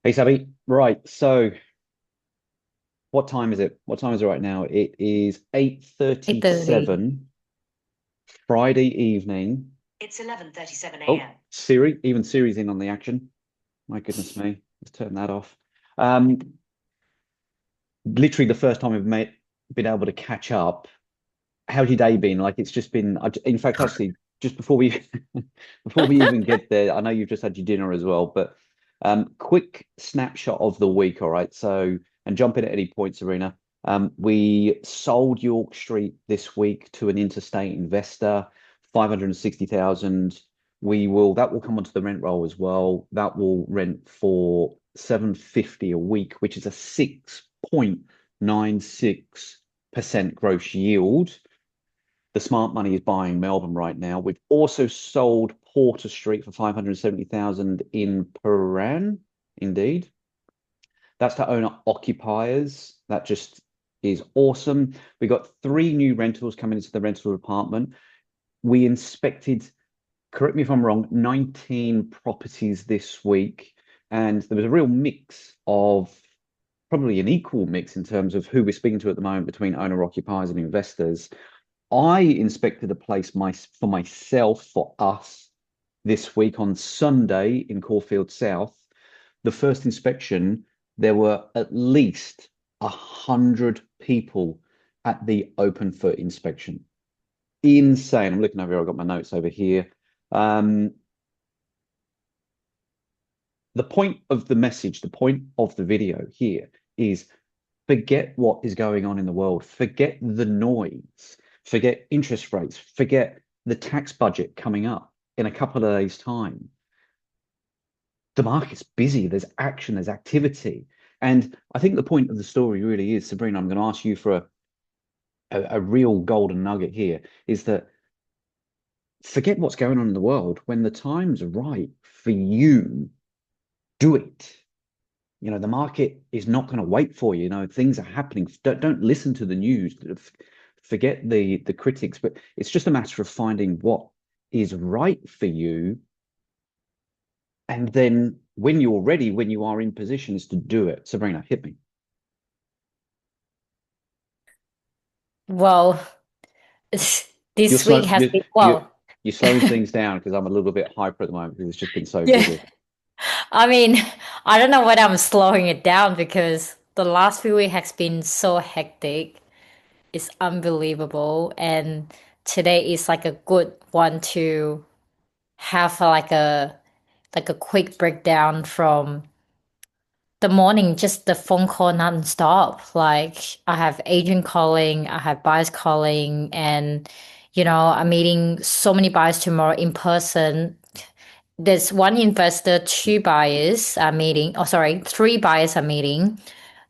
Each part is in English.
Hey, Sabby. Right. So, what time is it? What time is it right now? It is 8:30. 8:37 Friday evening. It's 11:37 Oh, a.m. Siri. Even Siri's in on the action. My goodness me. Let's turn that off. Um, Literally the first time we've been able to catch up. How's your day been? Like it's just been. In fact, actually, just before we before we even get there, I know you've just had your dinner as well, but quick snapshot of the week. All right. So, and jump in at any point, Serena. We sold York Street this week to an interstate investor, 560,000. That will come onto the rent roll as well. That will rent for 750 a week, which is a 6.96% gross yield. The smart money is buying Melbourne right now. We've also sold Porter Street for 570,000 in Paran. Indeed. That's to owner occupiers. That just is awesome. We got three new rentals coming into the rental department. We inspected, correct me if I'm wrong, 19 properties this week. And there was a real mix of probably an equal mix in terms of who we're speaking to at the moment between owner occupiers and investors. I inspected a place for myself, for us, this week on Sunday in Caulfield South. The first inspection, there were at least 100 people at the open foot inspection. Insane. I'm looking over here. I've got my notes over here. Um, the point of the message, the point of the video here is forget what is going on in the world, forget the noise, forget interest rates, forget the tax budget coming up in a couple of days' time. The market's busy, there's action, there's activity. And I think the point of the story really is, Sabrina, I'm going to ask you for a real golden nugget here, is that forget what's going on in the world. When the time's right for you, do it. The market is not going to wait for you. Things are happening. Don't listen to the news. Forget the critics, but it's just a matter of finding what is right for you. And then when you're ready, when you are in positions to do it. Sabrina, hit me. Well, You're this week slow. has You been, you well, you're slowing things down because I'm a little bit hyper at the moment because it's just been so yeah. busy. I mean, I don't know whether I'm slowing it down because the last few weeks has been so hectic. It's unbelievable. And today is like a good one to have like a quick breakdown from the morning, just the phone call nonstop. Like I have agent calling, I have buyers calling, and I'm meeting so many buyers tomorrow in person. There's one investor, two buyers are meeting. Oh, sorry, three buyers are meeting.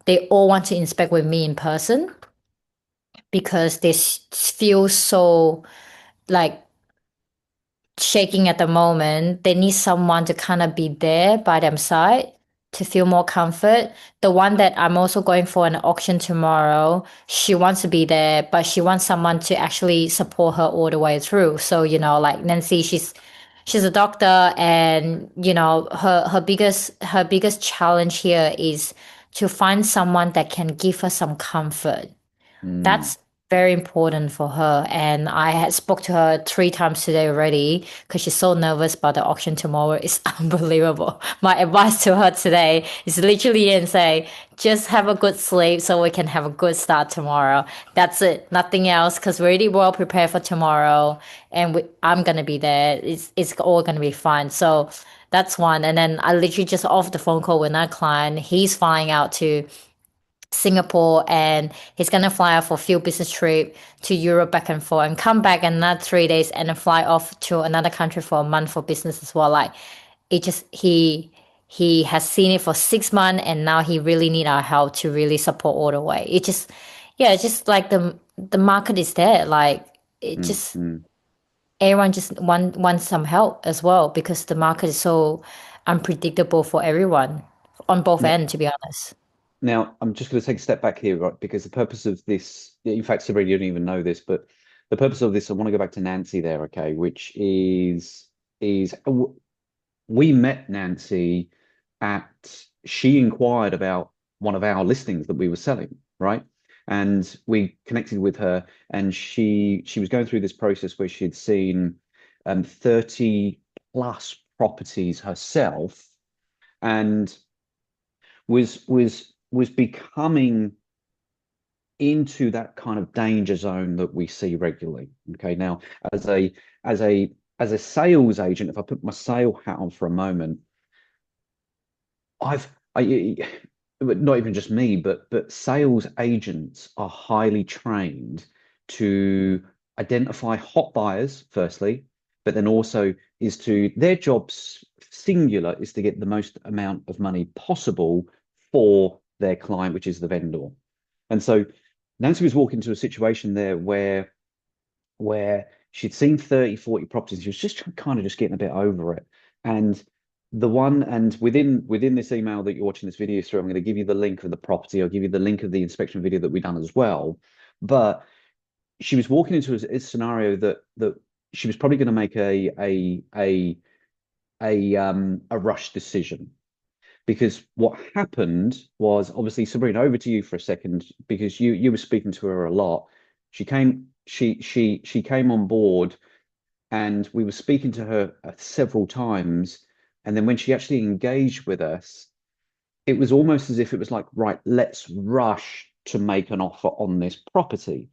They all want to inspect with me in person because they feel so like shaking at the moment. They need someone to kind of be there by their side to feel more comfort. The one that I'm also going for an auction tomorrow, she wants to be there, but she wants someone to actually support her all the way through. So, like Nancy, she's a doctor and her biggest challenge here is to find someone that can give her some comfort. Mm, That's very important for her. And I had spoke to her three times today already because she's so nervous about the auction tomorrow. It's unbelievable. My advice to her today is literally and say, just have a good sleep so we can have a good start tomorrow. That's it. Nothing else because we're really well prepared for tomorrow and I'm going to be there. It's all going to be fine. So that's one. And then I literally just off the phone call with our client. He's flying out to Singapore and he's gonna fly out for a few business trip to Europe back and forth and come back in another 3 days and then fly off to another country for a month for business as well. Like it just he has seen it for 6 months and now he really need our help to really support all the way. It just yeah, it's just like the market is there. Like it mm, just mm. everyone just wants some help as well because the market is so unpredictable for everyone on both Now, ends, to be honest. now, I'm just going to take a step back here, right? Because the purpose of this, in fact, Sabrina, you don't even know this, but the purpose of this, I want to go back to Nancy there, okay, which is we met Nancy she inquired about one of our listings that we were selling, right? And we connected with her, and she was going through this process where she had seen 30 plus properties herself, and was becoming into that kind of danger zone that we see regularly. Okay, now as a as a as a sales agent, if I put my sale hat on for a moment, I not even just me, but sales agents are highly trained to identify hot buyers, firstly, but then also is to their jobs singular is to get the most amount of money possible for their client, which is the vendor. And so Nancy was walking into a situation there where she'd seen 30, 40 properties. She was just kind of just getting a bit over it. And within this email that you're watching this video through, I'm going to give you the link of the property. I'll give you the link of the inspection video that we've done as well. But she was walking into a scenario that she was probably going to make a rush decision, because what happened was, obviously, Sabrina, over to you for a second, because you were speaking to her a lot. She came on board, and we were speaking to her several times, and then when she actually engaged with us, it was almost as if it was like, right, let's rush to make an offer on this property.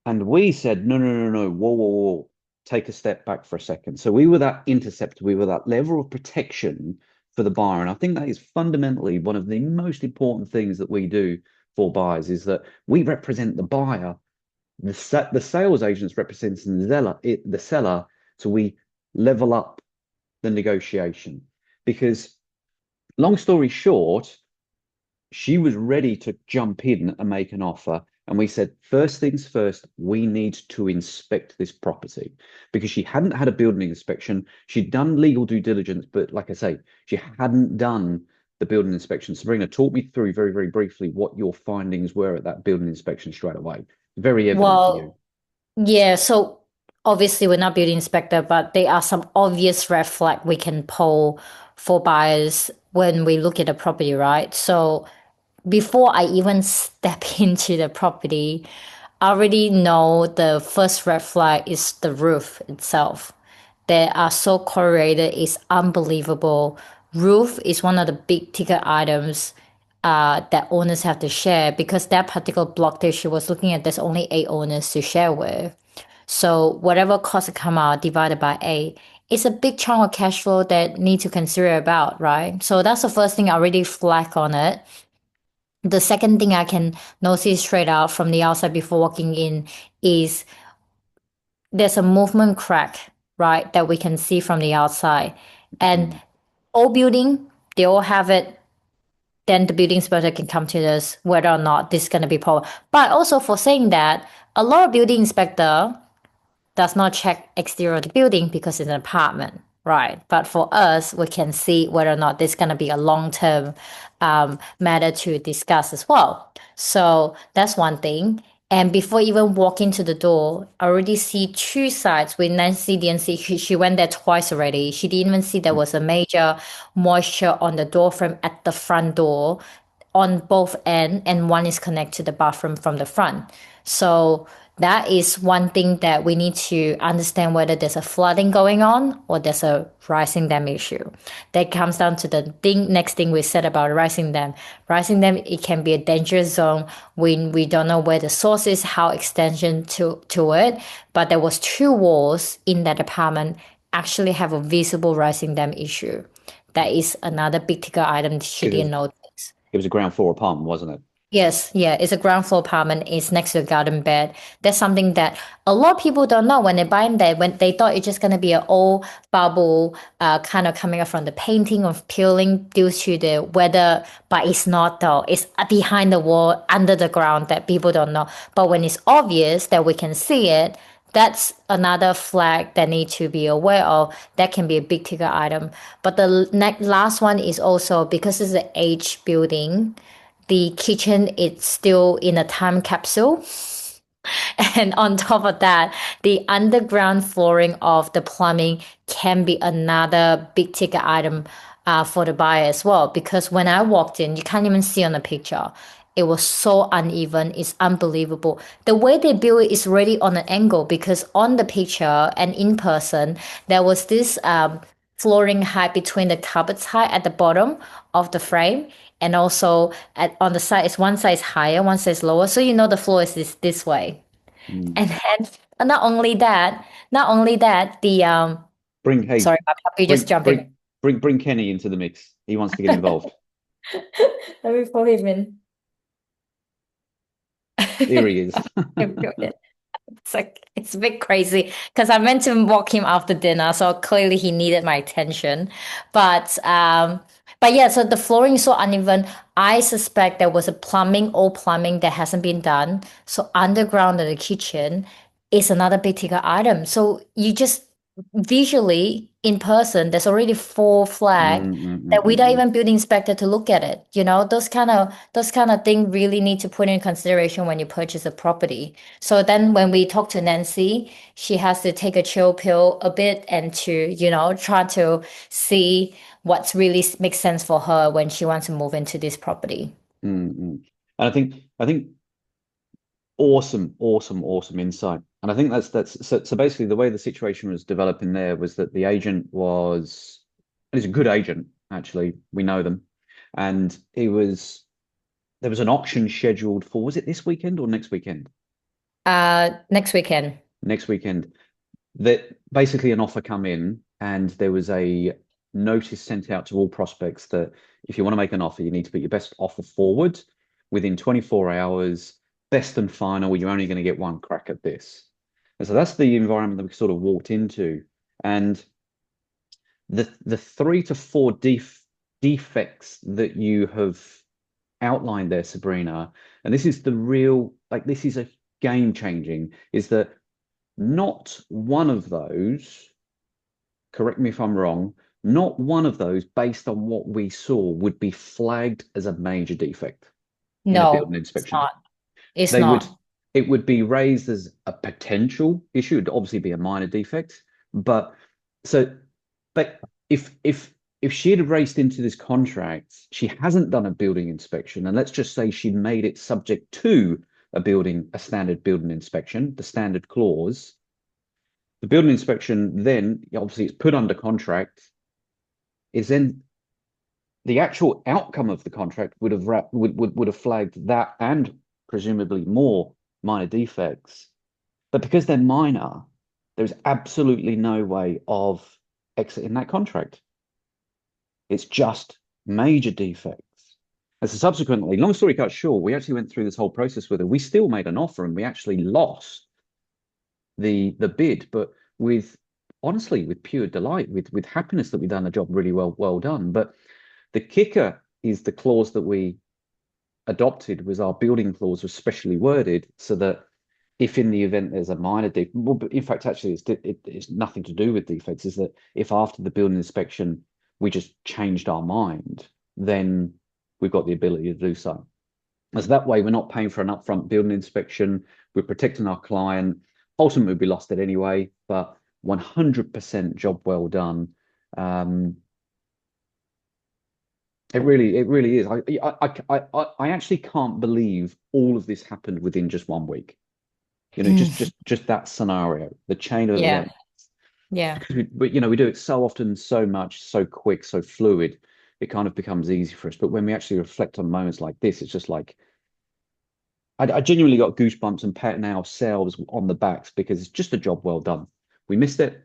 And we said, no, no, no, no, whoa, whoa, whoa, take a step back for a second. So we were that interceptor, we were that level of protection for the buyer. And I think that is fundamentally one of the most important things that we do for buyers, is that we represent the buyer. The sales agents representing the seller, so we level up the negotiation. Because long story short, she was ready to jump in and make an offer. And we said, first things first, we need to inspect this property, because she hadn't had a building inspection. She'd done legal due diligence, but like I say, she hadn't done the building inspection. Sabrina, talk me through very, very briefly what your findings were at that building inspection straight away. Very evident for you. Well, yeah, so obviously we're not building inspector, but there are some obvious red flag we can pull for buyers when we look at a property, right? So before I even step into the property, I already know the first red flag is the roof itself. They are so correlated, it's unbelievable. Roof is one of the big ticket items that owners have to share, because that particular block that she was looking at, there's only 8 owners to share with. So whatever costs come out divided by 8, it's a big chunk of cash flow that need to consider about, right? So that's the first thing I already flag on it. The second thing I can notice straight out from the outside before walking in is there's a movement crack, right, that we can see from the outside. And Mm. all building, they all have it. Then the building inspector can come to us whether or not this is going to be problem. But also for saying that, a lot of building inspector does not check exterior of the building because it's an apartment, right? But for us, we can see whether or not this is going to be a long-term matter to discuss as well. So that's one thing. And before even walking to the door, I already see two sides. With Nancy didn't see, she went there twice already. She didn't even see there was a major moisture on the door frame at the front door on both ends, and one is connected to the bathroom from the front. So that is one thing that we need to understand, whether there's a flooding going on or there's a rising dam issue. That comes down to the next thing we said about rising dam. Rising dam, it can be a dangerous zone when we don't know where the source is, how extension to it. But there was 2 walls in that apartment actually have a visible rising dam issue. That is another big ticket item she It was, didn't know. it was a ground floor apartment, wasn't it? Yes, yeah, it's a ground floor apartment. It's next to a garden bed. That's something that a lot of people don't know when they buy in there. When they thought it's just gonna be an old bubble, kind of coming up from the painting or peeling due to the weather, but it's not though. It's behind the wall, under the ground that people don't know. But when it's obvious that we can see it, that's another flag that need to be aware of. That can be a big ticket item. But the next last one is also because it's an age building, the kitchen is still in a time capsule. And on top of that, the underground flooring of the plumbing can be another big ticket item for the buyer as well. Because when I walked in, you can't even see on the picture. It was so uneven. It's unbelievable. The way they build it is really on an angle because on the picture and in person, there was this flooring height between the cupboard's height at the bottom of the frame. And also on the side, is one side is higher, one side is lower. So you know the floor is this way. Mm. And then not only that, the Bring hey, sorry, my puppy just bring jumped in. bring bring Kenny into the mix. He wants to get involved. Let me pull him in. Here he is. It's like it's a bit crazy because I meant to walk him after dinner, so clearly he needed my attention. But yeah, so the flooring is so uneven. I suspect there was a old plumbing that hasn't been done. So underground in the kitchen is another big ticket item. So you just visually in person, there's already four flag Mm, mm, mm, that mm, without mm. even building inspector to look at it. Those kind of thing really need to put in consideration when you purchase a property. So then when we talk to Nancy, she has to take a chill pill a bit and to, try to see what's really makes sense for her when she wants to move into this property. Mm, mm. And I think awesome, awesome, awesome insight. And I think that's so basically the way the situation was developing there was that the agent was, and he's a good agent, actually. We know them. And there was an auction scheduled for, was it this weekend or next weekend? Next weekend. Next weekend. That basically an offer come in and there was a notice sent out to all prospects that if you want to make an offer, you need to put your best offer forward within 24 hours, best and final, you're only going to get one crack at this. And so that's the environment that we sort of walked into. And the 3 to 4 defects that you have outlined there, Sabrina, and this is the real, like this is a game changing, is that not one of those, correct me if I'm wrong, not one of those, based on what we saw, would be flagged as a major defect in a building No, it's inspection. not. It's They would, not. it would be raised as a potential issue. It'd obviously be a minor defect, but so, but if she had raced into this contract, she hasn't done a building inspection, and let's just say she made it subject to a standard building inspection, the standard clause. The building inspection then obviously it's put under contract. Is then the actual outcome of the contract would have flagged that and presumably more minor defects. But because they're minor, there's absolutely no way of exiting that contract. It's just major defects. And so subsequently, long story cut short, we actually went through this whole process with her. We still made an offer and we actually lost the bid, but with honestly with pure delight, with happiness that we've done the job really well done. But the kicker is the clause that we adopted was our building clause was specially worded so that if in the event there's a minor defect, well, but in fact, actually, it's nothing to do with defects, is that if after the building inspection we just changed our mind, then we've got the ability to do so. As that way, we're not paying for an upfront building inspection, we're protecting our client. Ultimately, we lost it anyway, but 100% job well done. It really is. I actually can't believe all of this happened within just 1 week. You know, just that scenario, the chain of Yeah, events. yeah. Because we do it so often, so much, so quick, so fluid. It kind of becomes easy for us. But when we actually reflect on moments like this, it's just like I genuinely got goosebumps and patting ourselves on the backs because it's just a job well done. We missed it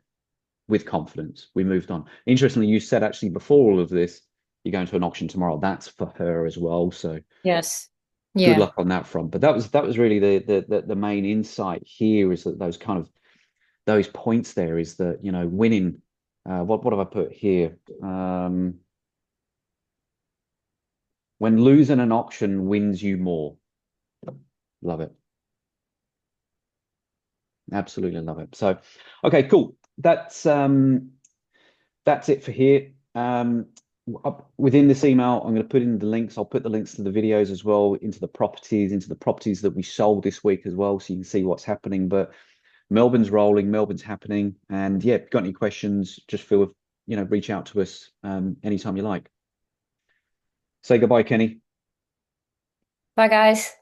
with confidence. We moved on. Interestingly, you said actually before all of this, you're going to an auction tomorrow. That's for her as well. So Yes. good Yeah. luck on that front. But that was really the main insight here is that those kind of those points there is that winning. What have I put here? When losing an auction wins you more. Love it. Absolutely love it. So, okay, cool. That's it for here. Within this email, I'm going to put in the links. I'll put the links to the videos as well into the properties that we sold this week as well, so you can see what's happening. But Melbourne's rolling, Melbourne's happening, and yeah, if you've got any questions, just reach out to us anytime you like. Say goodbye, Kenny. Bye, guys.